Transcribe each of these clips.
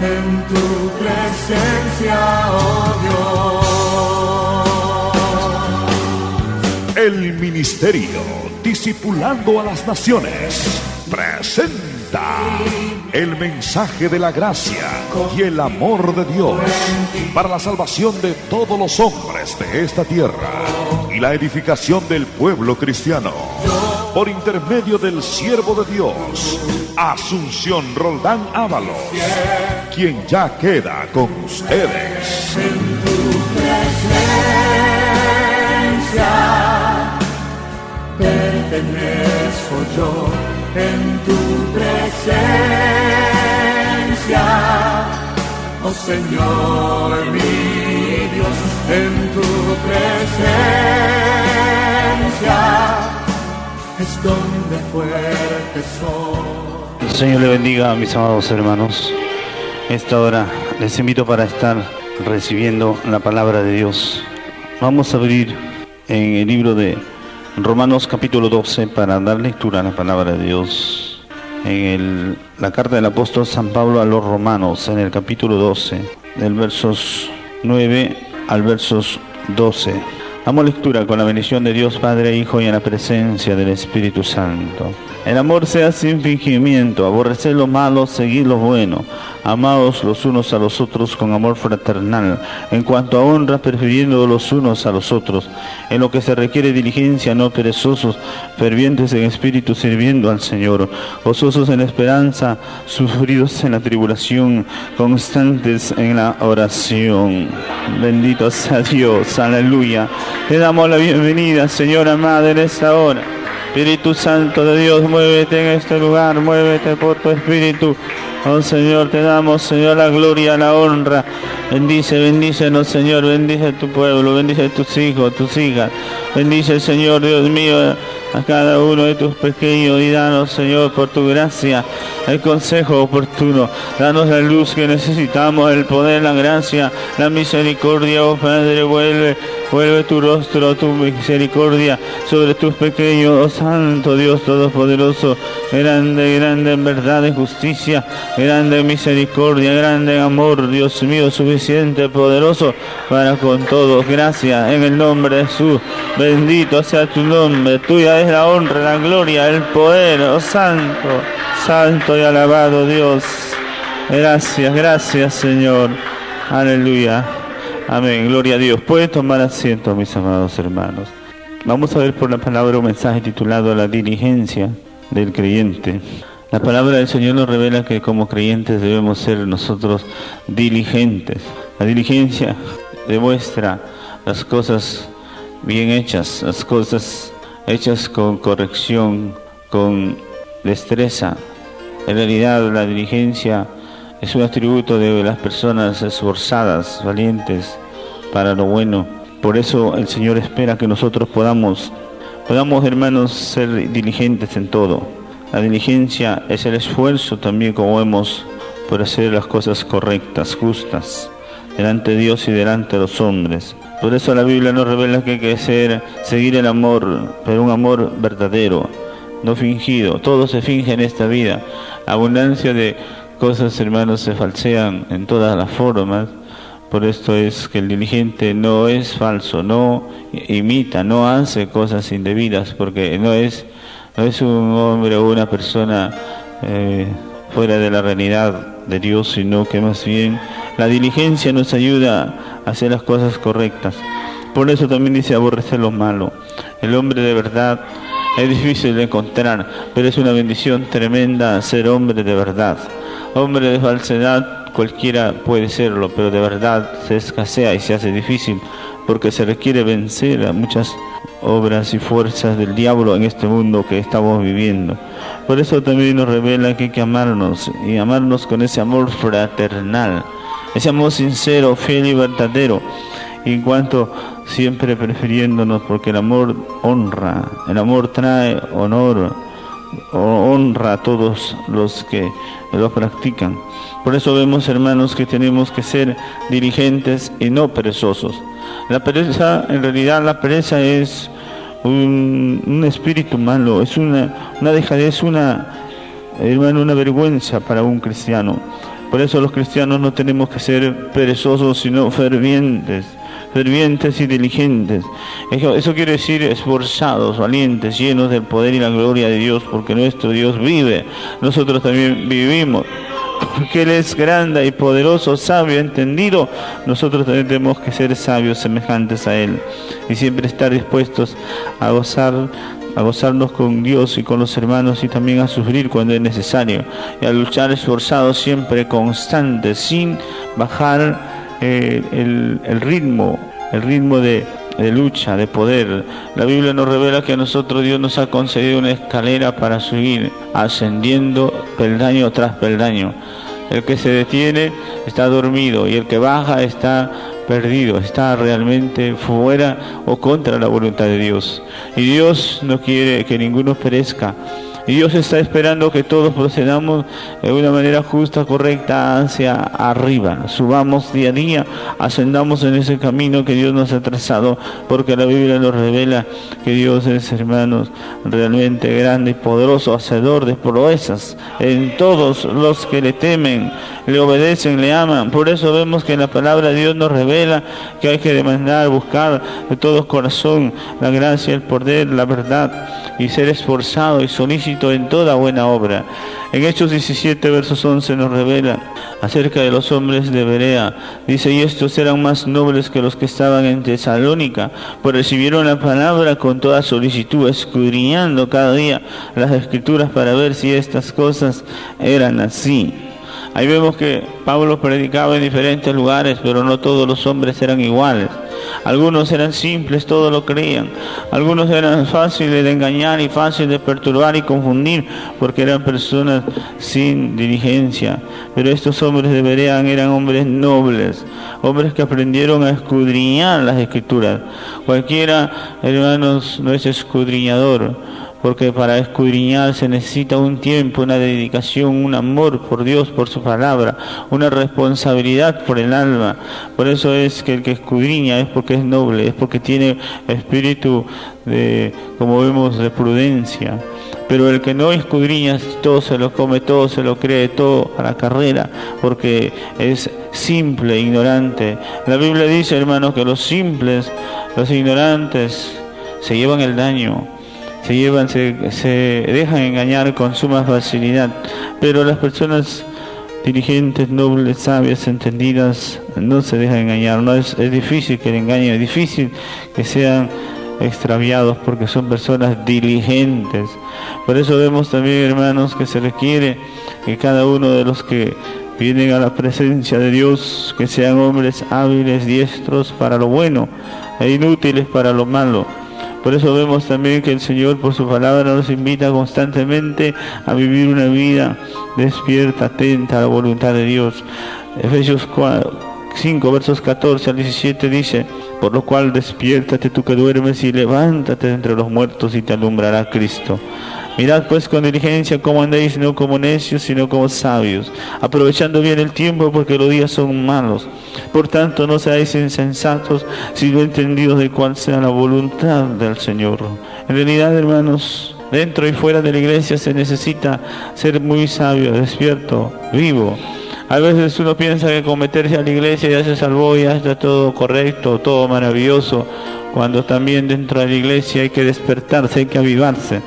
en tu presencia, oh Dios. El ministerio Discipulando a las Naciones presenta el mensaje de la gracia y el amor de Dios para la salvación de todos los hombres de esta tierra y la edificación del pueblo cristiano, por intermedio del siervo de Dios, Asunción Roldán Ábalos, quien ya queda con ustedes. En tu presencia pertenezco yo, en tu presencia, oh Señor mi Dios, en tu presencia es donde fuerte soy. El Señor le bendiga a mis amados hermanos. Esta hora les invito para estar recibiendo la palabra de Dios. Vamos a abrir en el libro de Romanos capítulo 12 para dar lectura a la palabra de Dios. En la carta del apóstol San Pablo a los Romanos, en el capítulo 12, del versos 9 al versos 12. Damos lectura con la bendición de Dios Padre, Hijo y en la presencia del Espíritu Santo. El amor sea sin fingimiento, aborreced lo malo, seguid lo bueno, amaos los unos a los otros con amor fraternal, en cuanto a honra, prefiriendo los unos a los otros, en lo que se requiere diligencia, no perezosos, fervientes en espíritu, sirviendo al Señor, gozosos en la esperanza, sufridos en la tribulación, constantes en la oración. Bendito sea Dios, aleluya. Te damos la bienvenida, Señor amado, en esta hora. Espíritu Santo de Dios, muévete en este lugar, muévete por tu Espíritu. Oh Señor, te damos, Señor, la gloria, la honra. Bendícenos, Señor, bendice tu pueblo, bendice tus hijos, tus hijas. Bendice, Señor, Dios mío, a cada uno de tus pequeños y danos, Señor, por tu gracia, el consejo oportuno. Danos la luz que necesitamos, el poder, la gracia, la misericordia, oh Padre, vuelve tu rostro, tu misericordia sobre tus pequeños, oh Santo Dios Todopoderoso, grande en verdad, en justicia, grande en misericordia, grande en amor, Dios mío, suficiente, poderoso para con todos. Gracias en el nombre de Jesús. Bendito sea tu nombre, tuya es la honra, la gloria, el poder, oh Santo, santo y alabado Dios. Gracias Señor. Aleluya. Amén, gloria a Dios. Pueden tomar asiento, mis amados hermanos. Vamos a ver por la palabra un mensaje titulado La diligencia del creyente. La palabra del Señor nos revela que como creyentes debemos ser nosotros diligentes. La diligencia demuestra las cosas bien hechas, las cosas hechas con corrección, con destreza. En realidad la diligencia es un atributo de las personas esforzadas, valientes para lo bueno. Por eso el Señor espera que nosotros podamos, hermanos, ser diligentes en todo. La diligencia es el esfuerzo también, como vemos, por hacer las cosas correctas, justas, delante de Dios y delante de los hombres. Por eso la Biblia nos revela que hay que seguir el amor, pero un amor verdadero, no fingido. Todo se finge en esta vida. Abundancia de cosas, hermanos, se falsean en todas las formas. Por esto es que el diligente no es falso, no imita, no hace cosas indebidas, porque no es un hombre o una persona fuera de la realidad de Dios, sino que más bien la diligencia nos ayuda a hacer las cosas correctas. Por eso también dice aborrecer lo malo. El hombre de verdad es difícil de encontrar, pero es una bendición tremenda ser hombre de verdad. Hombre de falsedad cualquiera puede serlo, pero de verdad se escasea y se hace difícil, porque se requiere vencer a muchas obras y fuerzas del diablo en este mundo que estamos viviendo. Por eso también nos revela que hay que amarnos, y amarnos con ese amor fraternal, ese amor sincero, fiel y verdadero, y en cuanto siempre prefiriéndonos, porque el amor honra, el amor trae honra a todos los que lo practican. Por eso vemos, hermanos, que tenemos que ser diligentes y no perezosos. La pereza, en realidad la pereza es un espíritu malo, es una dejadez, hermano, una vergüenza para un cristiano. Por eso los cristianos no tenemos que ser perezosos, sino fervientes y diligentes. Eso quiere decir esforzados, valientes, llenos del poder y la gloria de Dios, porque nuestro Dios vive, nosotros también vivimos. Porque Él es grande y poderoso, sabio, entendido, nosotros también tenemos que ser sabios semejantes a Él y siempre estar dispuestos a gozarnos con Dios y con los hermanos, y también a sufrir cuando es necesario, y a luchar esforzados siempre, constantes, sin bajar el ritmo de lucha, de poder. La Biblia nos revela que a nosotros Dios nos ha concedido una escalera para subir, ascendiendo peldaño tras peldaño. El que se detiene está dormido, y el que baja está perdido, está realmente fuera o contra la voluntad de Dios. Y Dios no quiere que ninguno perezca. Y Dios está esperando que todos procedamos de una manera justa, correcta, hacia arriba. Subamos día a día, ascendamos en ese camino que Dios nos ha trazado, porque la Biblia nos revela que Dios es, hermanos, realmente grande y poderoso, hacedor de proezas en todos los que le temen, le obedecen, le aman. Por eso vemos que en la palabra de Dios nos revela que hay que demandar, buscar de todo corazón la gracia, el poder, la verdad, y ser esforzado y solícito en toda buena obra. En Hechos 17, versos 11 nos revela acerca de los hombres de Berea. Dice: y estos eran más nobles que los que estaban en Tesalónica, pues recibieron la palabra con toda solicitud, escudriñando cada día las Escrituras para ver si estas cosas eran así. Ahí vemos que Pablo predicaba en diferentes lugares, pero no todos los hombres eran iguales. Algunos eran simples, todos lo creían. Algunos eran fáciles de engañar y fáciles de perturbar y confundir, porque eran personas sin diligencia. Pero estos hombres de Berea eran hombres nobles, hombres que aprendieron a escudriñar las Escrituras. Cualquiera, hermanos, no es escudriñador, porque para escudriñar se necesita un tiempo, una dedicación, un amor por Dios, por su palabra, una responsabilidad por el alma. Por eso es que el que escudriña es porque es noble, es porque tiene espíritu de, como vemos, de prudencia. Pero el que no escudriña, todo se lo come, todo se lo cree, todo a la carrera, porque es simple, ignorante. La Biblia dice, hermanos, que los simples, los ignorantes, se llevan el daño. Se dejan engañar con suma facilidad, pero las personas diligentes, nobles, sabias, entendidas, no se dejan engañar. No es difícil que le engañen, es difícil que sean extraviados, porque son personas diligentes. Por eso vemos también, hermanos, que se requiere que cada uno de los que vienen a la presencia de Dios, que sean hombres hábiles, diestros para lo bueno e inútiles para lo malo. Por eso vemos también que el Señor, por su palabra, nos invita constantemente a vivir una vida despierta, atenta a la voluntad de Dios. Efesios 5, versos 14 al 17 dice: por lo cual despiértate tú que duermes y levántate de entre los muertos y te alumbrará Cristo. Mirad pues con diligencia cómo andéis, no como necios, sino como sabios, aprovechando bien el tiempo, porque los días son malos. Por tanto, no seáis insensatos, sino entendidos de cuál sea la voluntad del Señor. En realidad, hermanos, dentro y fuera de la iglesia se necesita ser muy sabio, despierto, vivo. A veces uno piensa que con meterse a la iglesia ya se salvó, ya está todo correcto, todo maravilloso, cuando también dentro de la iglesia hay que despertarse, hay que avivarse.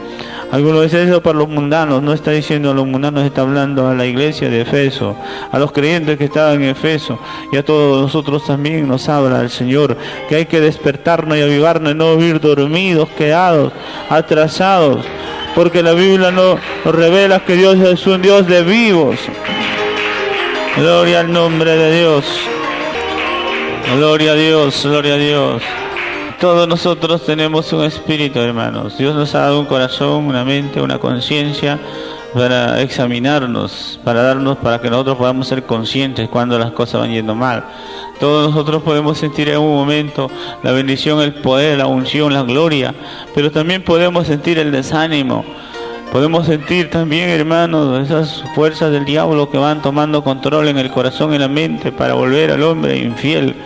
Algunos dicen eso para los mundanos, no está diciendo a los mundanos, está hablando a la iglesia de Efeso, a los creyentes que estaban en Efeso, y a todos nosotros también nos habla el Señor, que hay que despertarnos y avivarnos y no vivir dormidos, quedados, atrasados, porque la Biblia nos revela que Dios es un Dios de vivos. Gloria al nombre de Dios. Gloria a Dios, gloria a Dios. Todos nosotros tenemos un espíritu, hermanos. Dios nos ha dado un corazón, una mente, una conciencia para examinarnos, para que nosotros podamos ser conscientes cuando las cosas van yendo mal. Todos nosotros podemos sentir en un momento la bendición, el poder, la unción, la gloria, pero también podemos sentir el desánimo. Podemos sentir también, hermanos, esas fuerzas del diablo que van tomando control en el corazón y en la mente para volver al hombre infiel,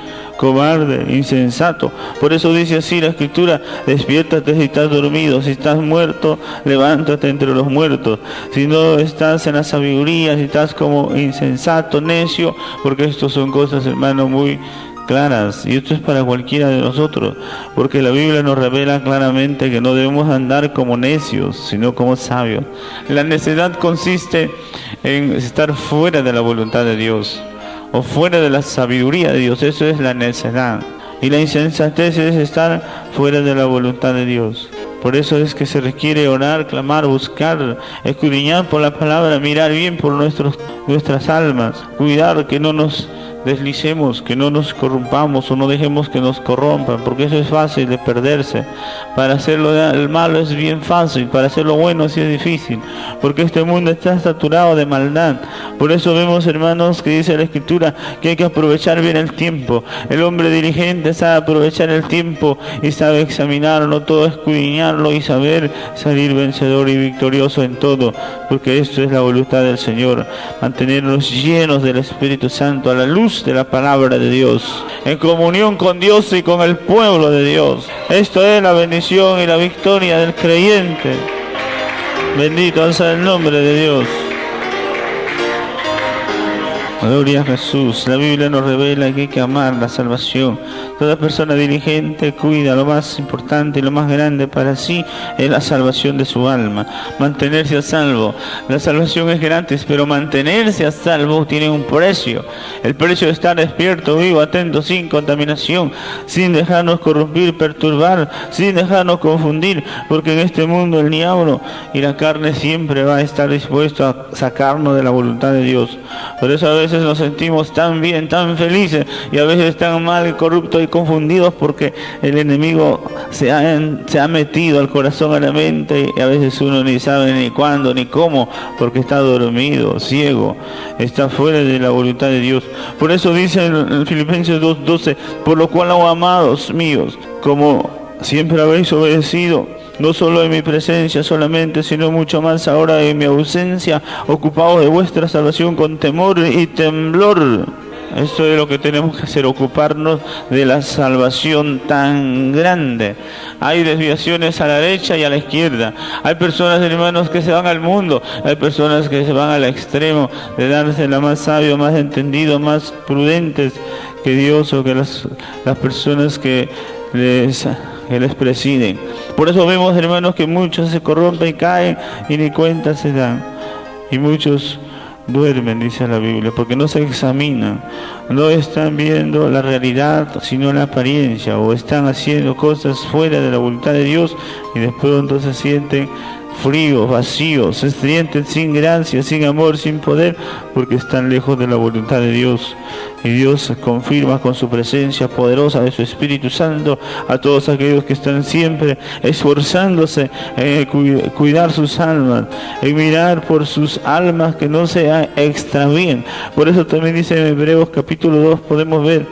cobarde, insensato. Por eso dice así la Escritura: despiértate si estás dormido, si estás muerto, levántate entre los muertos. Si no estás en la sabiduría, si estás como insensato, necio, porque estos son cosas, hermano, muy claras, y esto es para cualquiera de nosotros, porque la Biblia nos revela claramente que no debemos andar como necios, sino como sabios. La necedad consiste en estar fuera de la voluntad de Dios, o fuera de la sabiduría de Dios. Eso es la necedad. Y la insensatez es estar fuera de la voluntad de Dios. Por eso es que se requiere orar, clamar, buscar, escudriñar por la palabra, mirar bien por nuestras almas, cuidar que no nos deslicemos, que no nos corrompamos o no dejemos que nos corrompan, porque eso es fácil de perderse. Para hacer el malo es bien fácil, para hacer lo bueno sí es difícil, porque este mundo está saturado de maldad. Por eso vemos, hermanos, que dice la Escritura que hay que aprovechar bien el tiempo. El hombre diligente sabe aprovechar el tiempo y sabe examinarlo todo, escudriñarlo y saber salir vencedor y victorioso en todo, porque esto es la voluntad del Señor, mantenernos llenos del Espíritu Santo a la luz de la palabra de Dios, en comunión con Dios y con el pueblo de Dios. Esto es la bendición y la victoria del creyente. Bendito sea el nombre de Dios. Gloria a Jesús. La Biblia nos revela que hay que amar la salvación. Toda persona diligente cuida lo más importante y lo más grande para sí, es la salvación de su alma. Mantenerse a salvo. La salvación es gratis, pero mantenerse a salvo tiene un precio. El precio de estar despierto, vivo, atento, sin contaminación, sin dejarnos corrompir, perturbar, sin dejarnos confundir, porque en este mundo el diablo y la carne siempre va a estar dispuesto a sacarnos de la voluntad de Dios. Por eso a veces nos sentimos tan bien, tan felices, y a veces tan mal, corruptos y confundidos, porque el enemigo se ha metido al corazón, a la mente, y a veces uno ni sabe ni cuándo ni cómo, porque está dormido, ciego, está fuera de la voluntad de Dios. Por eso dice en Filipenses 2:12: por lo cual, oh amados míos, como siempre habéis obedecido, no solo en mi presencia solamente, sino mucho más ahora en mi ausencia, ocupaos de vuestra salvación con temor y temblor. Esto es lo que tenemos que hacer, ocuparnos de la salvación tan grande. Hay desviaciones a la derecha y a la izquierda. Hay personas, hermanos, que se van al mundo. Hay personas que se van al extremo de darse la más sabio, más entendido, más prudentes que Dios, o que las personas que les presiden. Por eso vemos, hermanos, que muchos se corrompen y caen y ni cuenta se dan. Y muchos duermen, dice la Biblia, porque no se examinan, no están viendo la realidad sino la apariencia, o están haciendo cosas fuera de la voluntad de Dios, y después entonces se sienten fríos, vacíos, se sienten sin gracia, sin amor, sin poder, porque están lejos de la voluntad de Dios. Y Dios confirma con su presencia poderosa de su Espíritu Santo a todos aquellos que están siempre esforzándose en cuidar sus almas, en mirar por sus almas que no se extravíen. Por eso también dice en Hebreos capítulo 2, podemos ver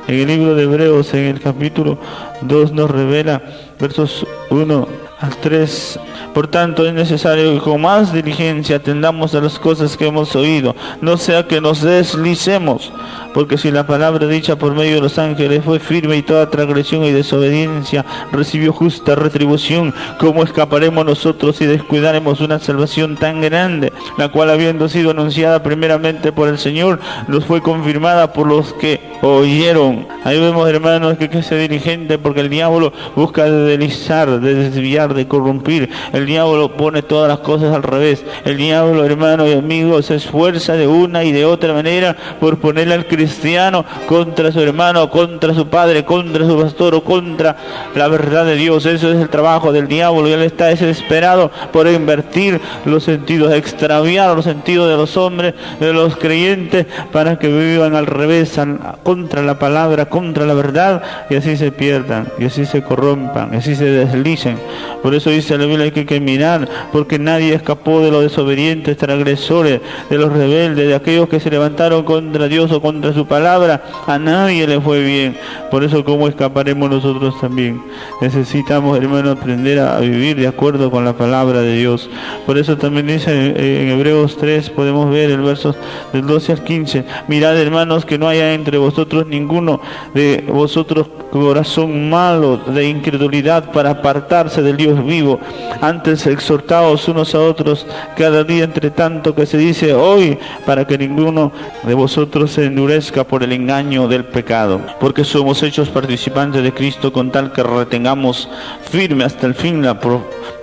en el libro de Hebreos, en el capítulo 2 nos revela versos 1 al 3. Por tanto, es necesario que con más diligencia atendamos a las cosas que hemos oído, no sea que nos deslicemos, porque si la palabra dicha por medio de los ángeles fue firme y toda transgresión y desobediencia recibió justa retribución, ¿cómo escaparemos nosotros si descuidaremos una salvación tan grande, la cual, habiendo sido anunciada primeramente por el Señor, nos fue confirmada por los que oyeron? Ahí vemos, hermanos, que hay que ser diligente, porque el diablo busca de deslizar, de desviar, de corrompir. El diablo pone todas las cosas al revés. El diablo, hermano y amigo, se esfuerza de una y de otra manera por ponerle al cristiano contra su hermano, contra su padre, contra su pastor, o contra la verdad de Dios. Eso es el trabajo del diablo, y él está desesperado por invertir los sentidos, extraviar los sentidos de los hombres, de los creyentes, para que vivan al revés, contra la palabra, contra la verdad, y así se pierdan, y así se corrompan, y así se deslicen. Por eso dice la Biblia que hay que mirar, porque nadie escapó de los desobedientes, transgresores, de los rebeldes, de aquellos que se levantaron contra Dios o contra contra su palabra, a nadie le fue bien. Por eso, ¿cómo escaparemos nosotros también? Necesitamos, hermano, aprender a vivir de acuerdo con la palabra de Dios. Por eso también dice en Hebreos 3, podemos ver el verso del 12 al 15, mirad, hermanos, que no haya entre vosotros ninguno de vosotros corazón malo de incredulidad para apartarse del Dios vivo. Antes exhortaos unos a otros cada día, entre tanto que se dice hoy, para que ninguno de vosotros se endurezca por el engaño del pecado. Porque somos hechos participantes de Cristo, con tal que retengamos firme hasta el fin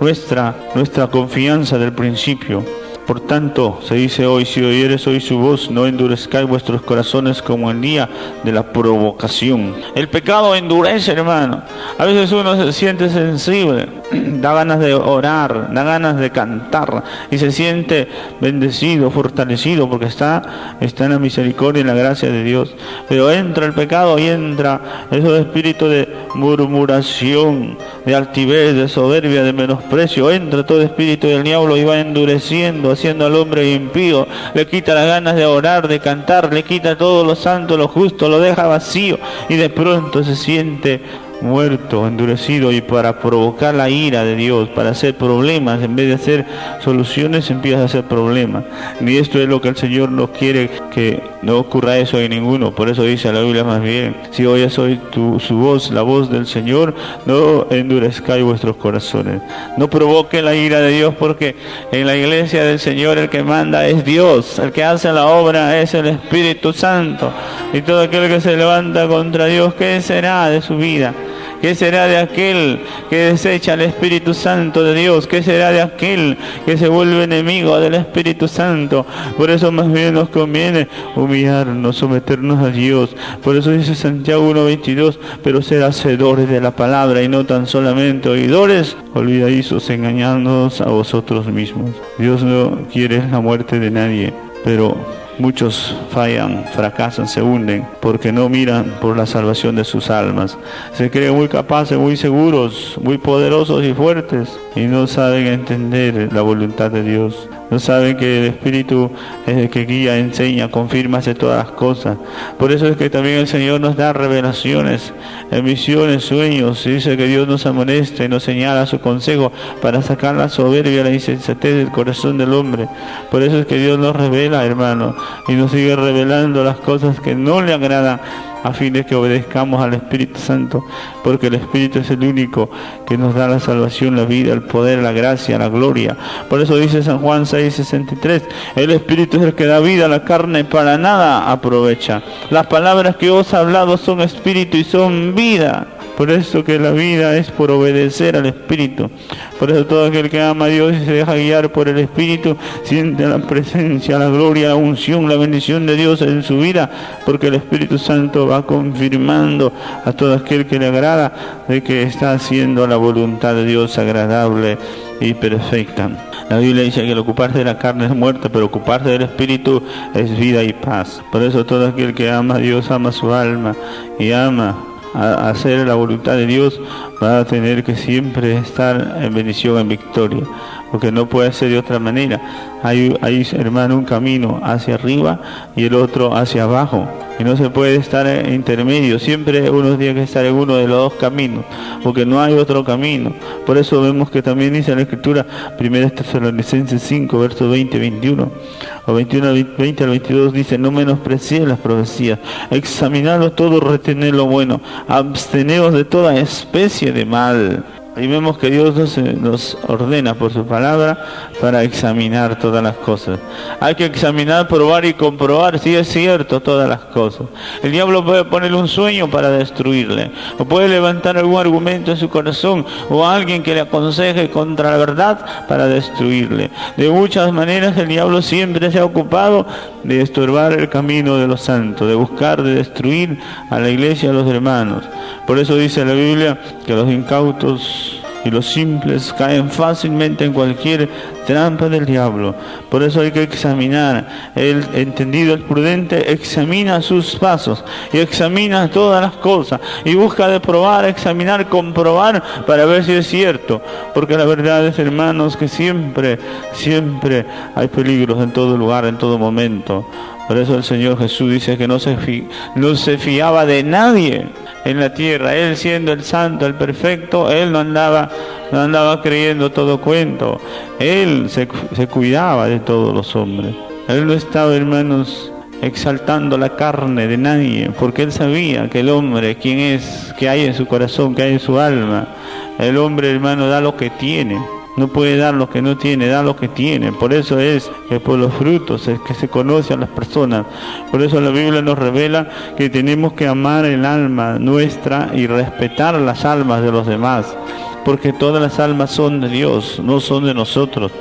nuestra confianza del principio. Por tanto, se dice hoy, si oyeres hoy su voz, no endurezcáis vuestros corazones como el día de la provocación. El pecado endurece, hermano. A veces uno se siente sensible, da ganas de orar, da ganas de cantar, y se siente bendecido, fortalecido, porque está en la misericordia y en la gracia de Dios. Pero entra el pecado y entra esos espíritus de murmuración, de altivez, de soberbia, de menosprecio. Entra todo espíritu del diablo y va endureciendo, haciendo al hombre impío, le quita las ganas de orar, de cantar, le quita todo lo santo, lo justo, lo deja vacío, y de pronto se siente muerto, endurecido, y para provocar la ira de Dios, para hacer problemas, en vez de hacer soluciones, empieza a hacer problemas. Y esto es lo que el Señor no quiere, que no ocurra eso en ninguno. Por eso dice la Biblia más bien, si oyes hoy su voz, la voz del Señor, no endurezcáis vuestros corazones. No provoque la ira de Dios, porque en la iglesia del Señor el que manda es Dios, el que hace la obra es el Espíritu Santo. Y todo aquel que se levanta contra Dios, ¿qué será de su vida? ¿Qué será de aquel que desecha el Espíritu Santo de Dios? ¿Qué será de aquel que se vuelve enemigo del Espíritu Santo? Por eso más bien nos conviene humillarnos, someternos a Dios. Por eso dice Santiago 1:22, pero ser hacedores de la palabra y no tan solamente oidores, olvidadizos, engañándonos a vosotros mismos. Dios no quiere la muerte de nadie, pero muchos fallan, fracasan, se hunden porque no miran por la salvación de sus almas. Se creen muy capaces, muy seguros, muy poderosos y fuertes, y no saben entender la voluntad de Dios. No saben que el Espíritu es el que guía, enseña, confirma, hace todas las cosas. Por eso es que también el Señor nos da revelaciones, visiones, sueños. Y dice que Dios nos amonesta y nos señala su consejo para sacar la soberbia, la insensatez del corazón del hombre. Por eso es que Dios nos revela, hermano, y nos sigue revelando las cosas que no le agradan, a fin de que obedezcamos al Espíritu Santo, porque el Espíritu es el único que nos da la salvación, la vida, el poder, la gracia, la gloria. Por eso dice San Juan 6:63, el Espíritu es el que da vida, la carne para nada aprovecha. Las palabras que os he hablado son Espíritu y son vida. Por eso que la vida es por obedecer al Espíritu. Por eso todo aquel que ama a Dios y se deja guiar por el Espíritu siente la presencia, la gloria, la unción, la bendición de Dios en su vida, porque el Espíritu Santo va confirmando a todo aquel que le agrada de que está haciendo la voluntad de Dios agradable y perfecta. La Biblia dice que el ocuparse de la carne es muerte, pero ocuparse del Espíritu es vida y paz. Por eso todo aquel que ama a Dios ama su alma y ama a hacer la voluntad de Dios, va a tener que siempre estar en bendición, en victoria, porque no puede ser de otra manera. Hay, hermano, un camino hacia arriba y el otro hacia abajo, y no se puede estar en intermedio. Siempre uno tiene que estar en uno de los dos caminos, porque no hay otro camino. Por eso vemos que también dice la Escritura, 1 Tesalonicenses 5, versos 20-21, o 21-20 al 22, dice, no menospreciéis las profecías, examinadlo todo, retened lo bueno, absteneos de toda especie de mal. Y vemos que Dios nos ordena por su palabra para examinar todas las cosas. Hay que examinar, probar y comprobar si es cierto todas las cosas. El diablo puede ponerle un sueño para destruirle, o puede levantar algún argumento en su corazón, o a alguien que le aconseje contra la verdad para destruirle. De muchas maneras el diablo siempre se ha ocupado de estorbar el camino de los santos, de buscar, de destruir a la iglesia, a los hermanos. Por eso dice la Biblia que los incautos y los simples caen fácilmente en cualquier trampa del diablo. Por eso hay que examinar. El entendido, el prudente, examina sus pasos y examina todas las cosas y busca de probar, examinar, comprobar para ver si es cierto. Porque la verdad es, hermanos, que siempre hay peligros en todo lugar, en todo momento. Por eso el Señor Jesús dice que no se fiaba de nadie en la tierra. Él, siendo el santo, el perfecto, Él no andaba creyendo todo cuento. Él se cuidaba de todos los hombres. Él no estaba, hermanos, exaltando la carne de nadie, porque Él sabía que el hombre, quién es, que hay en su corazón, que hay en su alma. El hombre, hermano, da lo que tiene. No puede dar lo que no tiene, da lo que tiene. Por eso es que por los frutos es que se conoce a las personas. Por eso la Biblia nos revela que tenemos que amar el alma nuestra y respetar las almas de los demás. Porque todas las almas son de Dios, no son de nosotros.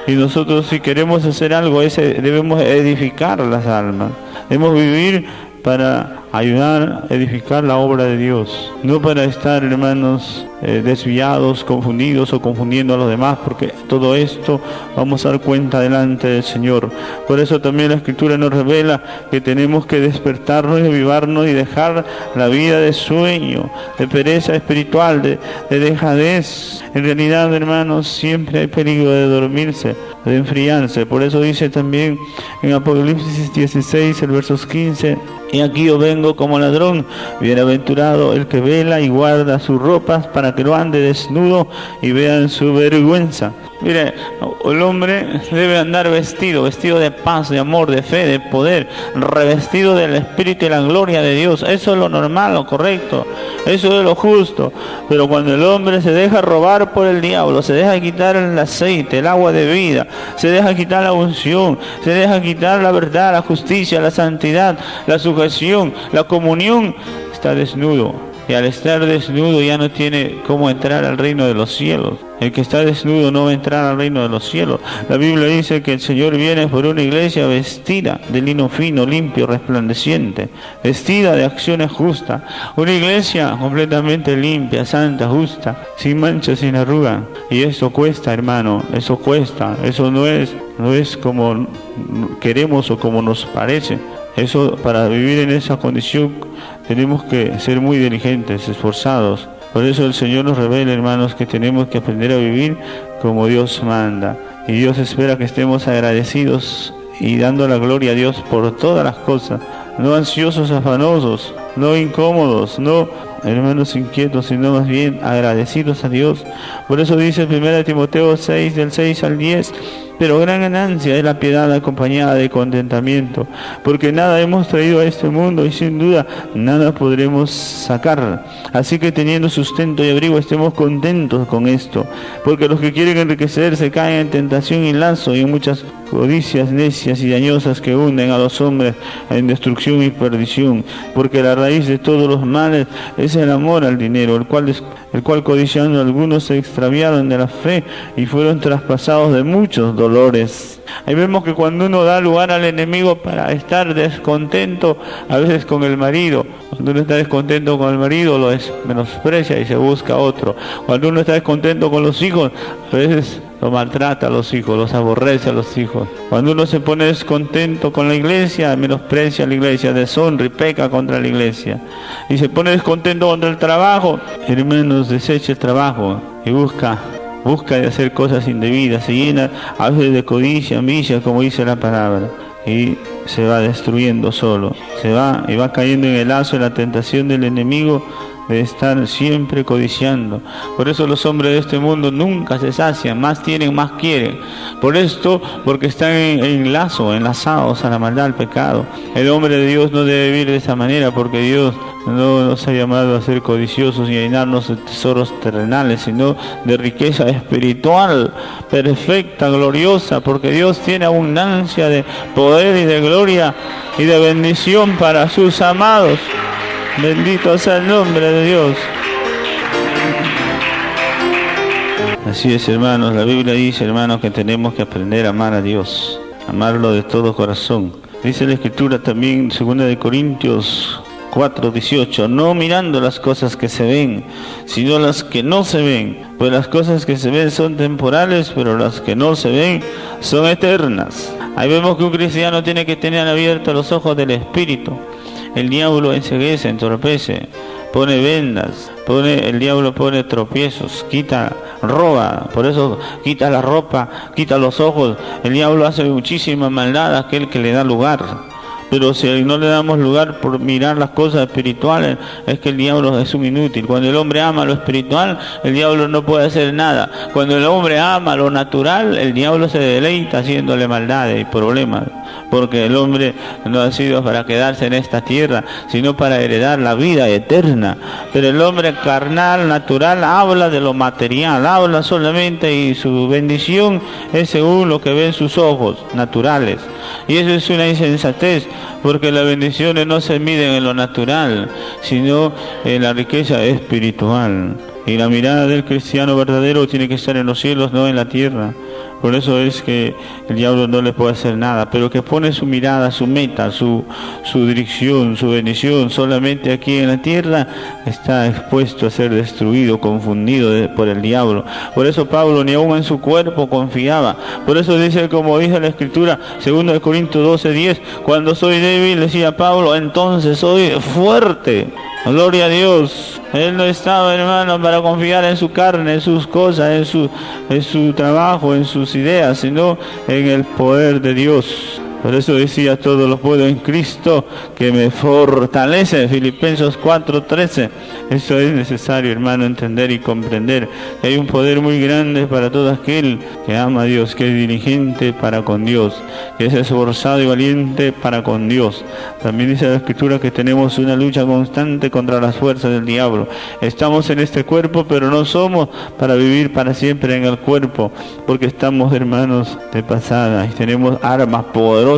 Y nosotros, si queremos hacer algo, debemos edificar las almas. Debemos vivir para ayudar a edificar la obra de Dios, no para estar, hermanos, desviados, confundidos o confundiendo a los demás, porque todo esto vamos a dar cuenta delante del Señor. Por eso también la Escritura nos revela que tenemos que despertarnos y avivarnos y dejar la vida de sueño, de pereza espiritual, de dejadez. En realidad, hermanos, siempre hay peligro de dormirse, de enfriarse. Por eso dice también en Apocalipsis 16, el versos 15, y aquí yo vengo como ladrón, bienaventurado el que vela y guarda sus ropas para que no ande desnudo y vean su vergüenza. Mire, el hombre debe andar vestido de paz, de amor, de fe, de poder, revestido del Espíritu y la gloria de Dios. Eso es lo normal, lo correcto, eso es lo justo. Pero cuando el hombre se deja robar por el diablo, se deja quitar el aceite, el agua de vida, se deja quitar la unción, se deja quitar la verdad, la justicia, la santidad, la sujeción, la comunión, está desnudo. Y al estar desnudo ya no tiene cómo entrar al reino de los cielos. El que está desnudo no va a entrar al reino de los cielos. La Biblia dice que el Señor viene por una iglesia vestida de lino fino, limpio, resplandeciente, vestida de acciones justas. Una iglesia completamente limpia, santa, justa, sin mancha, sin arruga. Y eso cuesta, hermano, eso cuesta. Eso no es como queremos o como nos parece. Eso, para vivir en esa condición, tenemos que ser muy diligentes, esforzados. Por eso el Señor nos revela, hermanos, que tenemos que aprender a vivir como Dios manda. Y Dios espera que estemos agradecidos y dando la gloria a Dios por todas las cosas. No ansiosos, afanosos, no incómodos, no, hermanos, inquietos, sino más bien agradecidos a Dios. Por eso dice 1 Timoteo 6, del 6 al 10, pero gran ganancia es la piedad acompañada de contentamiento, porque nada hemos traído a este mundo y sin duda nada podremos sacar. Así que teniendo sustento y abrigo estemos contentos con esto, porque los que quieren enriquecerse caen en tentación y lazo y en muchas codicias necias y dañosas que hunden a los hombres en destrucción y perdición, porque la raíz de todos los males es el amor al dinero, el cual codiciando algunos se extraviaron de la fe y fueron traspasados de muchos dolores. Ahí vemos que cuando uno da lugar al enemigo para estar descontento, a veces con el marido, cuando uno está descontento con el marido lo menosprecia y se busca otro. Cuando uno está descontento con los hijos, a veces lo maltrata a los hijos, los aborrece a los hijos. Cuando uno se pone descontento con la iglesia, menosprecia a la iglesia, deshonra y peca contra la iglesia. Y se pone descontento contra el trabajo, hermanos, desecha el trabajo y busca de hacer cosas indebidas, se llena a veces de codicia, ambicia, como dice la palabra, y se va destruyendo solo, se va y va cayendo en el lazo de la tentación del enemigo de estar siempre codiciando. Por eso los hombres de este mundo nunca se sacian, más tienen, más quieren. Por esto, porque están enlazados a la maldad, al pecado. El hombre de Dios no debe vivir de esa manera, porque Dios no nos ha llamado a ser codiciosos y a llenarnos de tesoros terrenales, sino de riqueza espiritual, perfecta, gloriosa, porque Dios tiene abundancia de poder y de gloria y de bendición para sus amados. Bendito sea el nombre de Dios. Así es, hermanos, la Biblia dice, hermanos, que tenemos que aprender a amar a Dios, amarlo de todo corazón. Dice la Escritura también, 2 Corintios 4:18, no mirando las cosas que se ven, sino las que no se ven, pues las cosas que se ven son temporales, pero las que no se ven son eternas. Ahí vemos que un cristiano tiene que tener abiertos los ojos del Espíritu. El diablo enceguece, entorpece, pone vendas, el diablo pone tropiezos, roba, por eso quita la ropa, quita los ojos. El diablo hace muchísima maldad a aquel que le da lugar. Pero si no le damos lugar por mirar las cosas espirituales, es que el diablo es un inútil. Cuando el hombre ama lo espiritual, el diablo no puede hacer nada. Cuando el hombre ama lo natural, el diablo se deleita haciéndole maldades y problemas. Porque el hombre no ha sido para quedarse en esta tierra, sino para heredar la vida eterna. Pero el hombre carnal, natural, habla de lo material, habla solamente, y su bendición es según lo que ven sus ojos naturales. Y eso es una insensatez, porque las bendiciones no se miden en lo natural, sino en la riqueza espiritual. Y la mirada del cristiano verdadero tiene que estar en los cielos, no en la tierra. Por eso es que el diablo no le puede hacer nada, pero que pone su mirada, su meta, su dirección, su bendición solamente aquí en la tierra, está expuesto a ser destruido, confundido por el diablo. Por eso Pablo ni aún en su cuerpo confiaba. Por eso dice, como dice la Escritura, 2 Corintios 12:10, cuando soy débil, decía Pablo, entonces soy fuerte. Gloria a Dios. Él no estaba, hermano, para confiar en su carne, en sus cosas, en su trabajo, en sus ideas, sino en el poder de Dios. Por eso decía, todo lo puedo en Cristo que me fortalece. Filipenses 4:13. Eso es necesario, hermano, entender y comprender que hay un poder muy grande para todo aquel que ama a Dios, que es diligente para con Dios, que es esforzado y valiente para con Dios. También dice la Escritura que tenemos una lucha constante contra las fuerzas del diablo. Estamos en este cuerpo, pero no somos para vivir para siempre en el cuerpo, porque estamos, hermanos, de pasada, y tenemos armas poderosas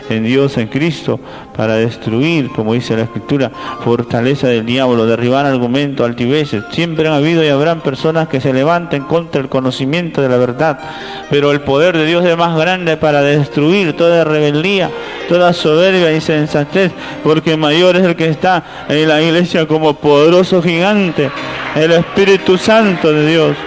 en Dios, en Cristo, para destruir, como dice la Escritura, fortaleza del diablo, derribar argumentos, altiveces. Siempre han habido y habrán personas que se levanten contra el conocimiento de la verdad, pero el poder de Dios es más grande para destruir toda rebeldía, toda soberbia y insensatez, porque mayor es el que está en la iglesia como poderoso gigante, el Espíritu Santo de Dios.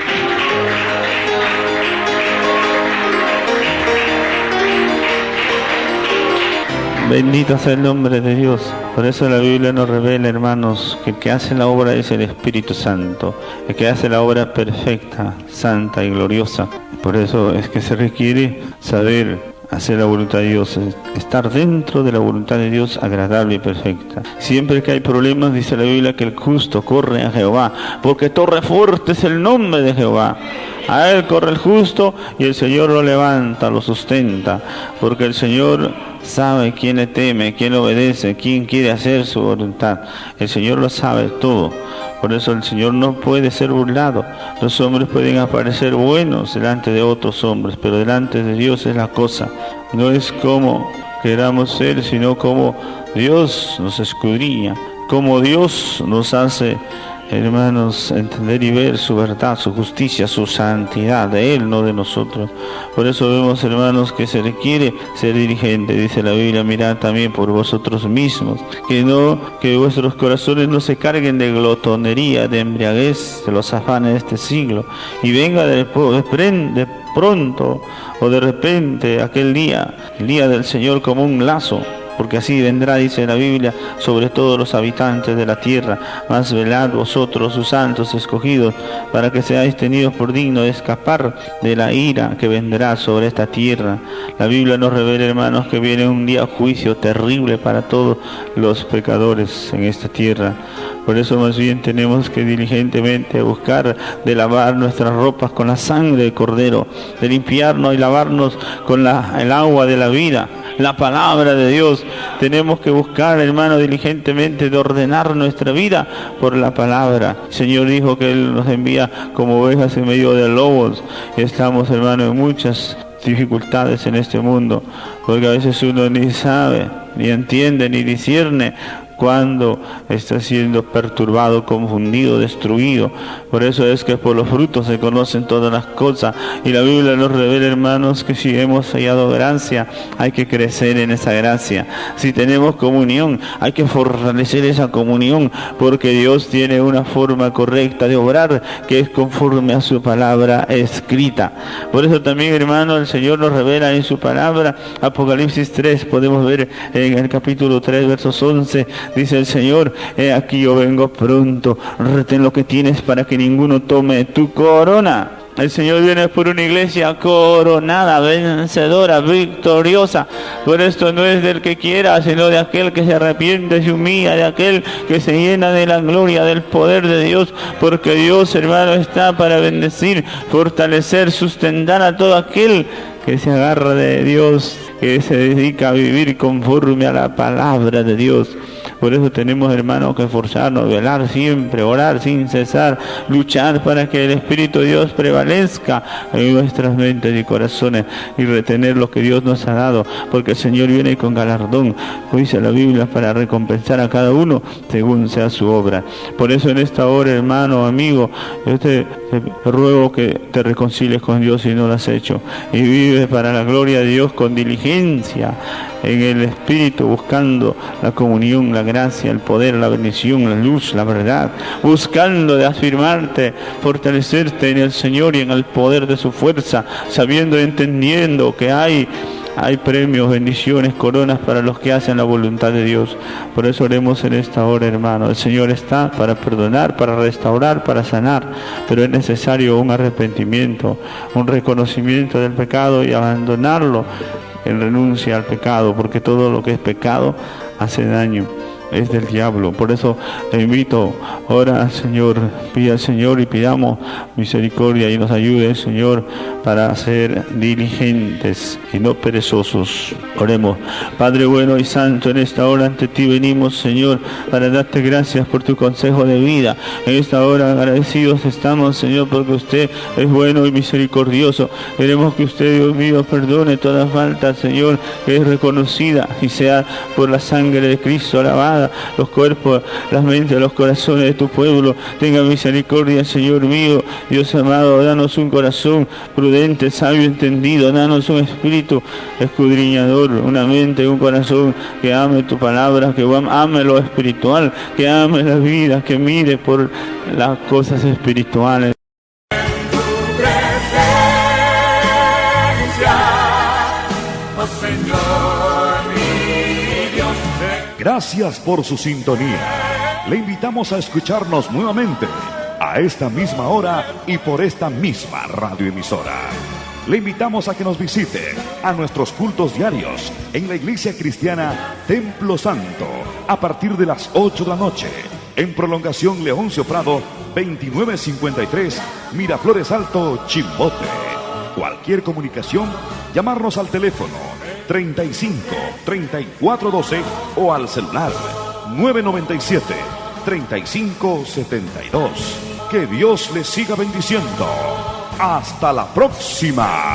Bendito sea el nombre de Dios. Por eso la Biblia nos revela, hermanos, que el que hace la obra es el Espíritu Santo, el que hace la obra perfecta, santa y gloriosa. Por eso es que se requiere saber hacer la voluntad de Dios, estar dentro de la voluntad de Dios agradable y perfecta. Siempre que hay problemas, dice la Biblia que el justo corre a Jehová, porque torre fuerte es el nombre de Jehová. A él corre el justo y el Señor lo levanta, lo sustenta, porque el Señor sabe quién le teme, quién le obedece, quién quiere hacer su voluntad. El Señor lo sabe todo. Por eso el Señor no puede ser burlado. Los hombres pueden aparecer buenos delante de otros hombres, pero delante de Dios es la cosa. No es como queramos ser, sino como Dios nos escudriña, como Dios nos hace, hermanos, entender y ver su verdad, su justicia, su santidad, de Él, no de nosotros. Por eso vemos, hermanos, que se requiere ser dirigente. Dice la Biblia, mirad también por vosotros mismos, que vuestros corazones no se carguen de glotonería, de embriaguez, de los afanes de este siglo, y venga de pronto o de repente aquel día, el día del Señor, como un lazo. Porque así vendrá, dice la Biblia, sobre todos los habitantes de la tierra. Mas velad vosotros, sus santos escogidos, para que seáis tenidos por dignos de escapar de la ira que vendrá sobre esta tierra. La Biblia nos revela, hermanos, que viene un día juicio terrible para todos los pecadores en esta tierra. Por eso más bien tenemos que diligentemente buscar de lavar nuestras ropas con la sangre del Cordero, de limpiarnos y lavarnos con el agua de la vida, la palabra de Dios. Tenemos que buscar, hermano, diligentemente de ordenar nuestra vida por la palabra. El Señor dijo que Él nos envía como ovejas en medio de lobos. Estamos, hermano, en muchas dificultades en este mundo, porque a veces uno ni sabe, ni entiende, ni discierne cuando está siendo perturbado, confundido, destruido. Por eso es que por los frutos se conocen todas las cosas. Y la Biblia nos revela, hermanos, que si hemos hallado gracia, hay que crecer en esa gracia. Si tenemos comunión, hay que fortalecer esa comunión, porque Dios tiene una forma correcta de obrar, que es conforme a su palabra escrita. Por eso también, hermano, el Señor nos revela en su palabra. Apocalipsis 3, podemos ver en el capítulo 3, versos 11, dice el Señor, aquí yo vengo pronto, retén lo que tienes para que ninguno tome tu corona. El Señor viene por una iglesia coronada, vencedora, victoriosa. Por esto no es del que quiera, sino de aquel que se arrepiente, se humilla, de aquel que se llena de la gloria, del poder de Dios. Porque Dios, hermano, está para bendecir, fortalecer, sustentar a todo aquel que se agarra de Dios, que se dedica a vivir conforme a la palabra de Dios. Por eso tenemos, hermanos, que esforzarnos, velar siempre, orar sin cesar, luchar para que el Espíritu de Dios prevalezca en nuestras mentes y corazones y retener lo que Dios nos ha dado, porque el Señor viene con galardón, dice la Biblia, para recompensar a cada uno según sea su obra. Por eso en esta hora, hermano, amigo, yo te ruego que te reconcilies con Dios si no lo has hecho, y vive para la gloria de Dios con diligencia en el Espíritu, buscando la comunión, la gracia, el poder, la bendición, la luz, la verdad, buscando de afirmarte, fortalecerte en el Señor y en el poder de su fuerza, sabiendo y entendiendo que hay premios, bendiciones, coronas para los que hacen la voluntad de Dios. Por eso oremos en esta hora, hermano. El Señor está para perdonar, para restaurar, para sanar, pero es necesario un arrepentimiento, un reconocimiento del pecado y abandonarlo en renuncia al pecado, porque todo lo que es pecado hace daño, es del diablo. Por eso te invito, ora al Señor, pide al Señor y pidamos misericordia y nos ayude, Señor, para ser diligentes y no perezosos. Oremos. Padre bueno y santo, en esta hora ante ti venimos, Señor, para darte gracias por tu consejo de vida. En esta hora agradecidos estamos, Señor, porque usted es bueno y misericordioso. Queremos que usted, Dios mío, perdone toda falta, Señor, que es reconocida y sea por la sangre de Cristo lavada los cuerpos, las mentes, los corazones de tu pueblo. Tenga misericordia, Señor mío, Dios amado, danos un corazón prudente, sabio, entendido, danos un espíritu escudriñador, una mente y un corazón que ame tu palabra, que ame lo espiritual, que ame la vida, que mire por las cosas espirituales. Gracias por su sintonía. Le invitamos a escucharnos nuevamente a esta misma hora y por esta misma radioemisora. Le invitamos a que nos visite a nuestros cultos diarios en la Iglesia Cristiana Templo Santo a partir de las 8 de la noche, en prolongación Leoncio Prado 2953, Miraflores Alto, Chimbote. Cualquier comunicación, llamarnos al teléfono 35 34 12 o al celular 997 35 72. Que Dios les siga bendiciendo. Hasta la próxima.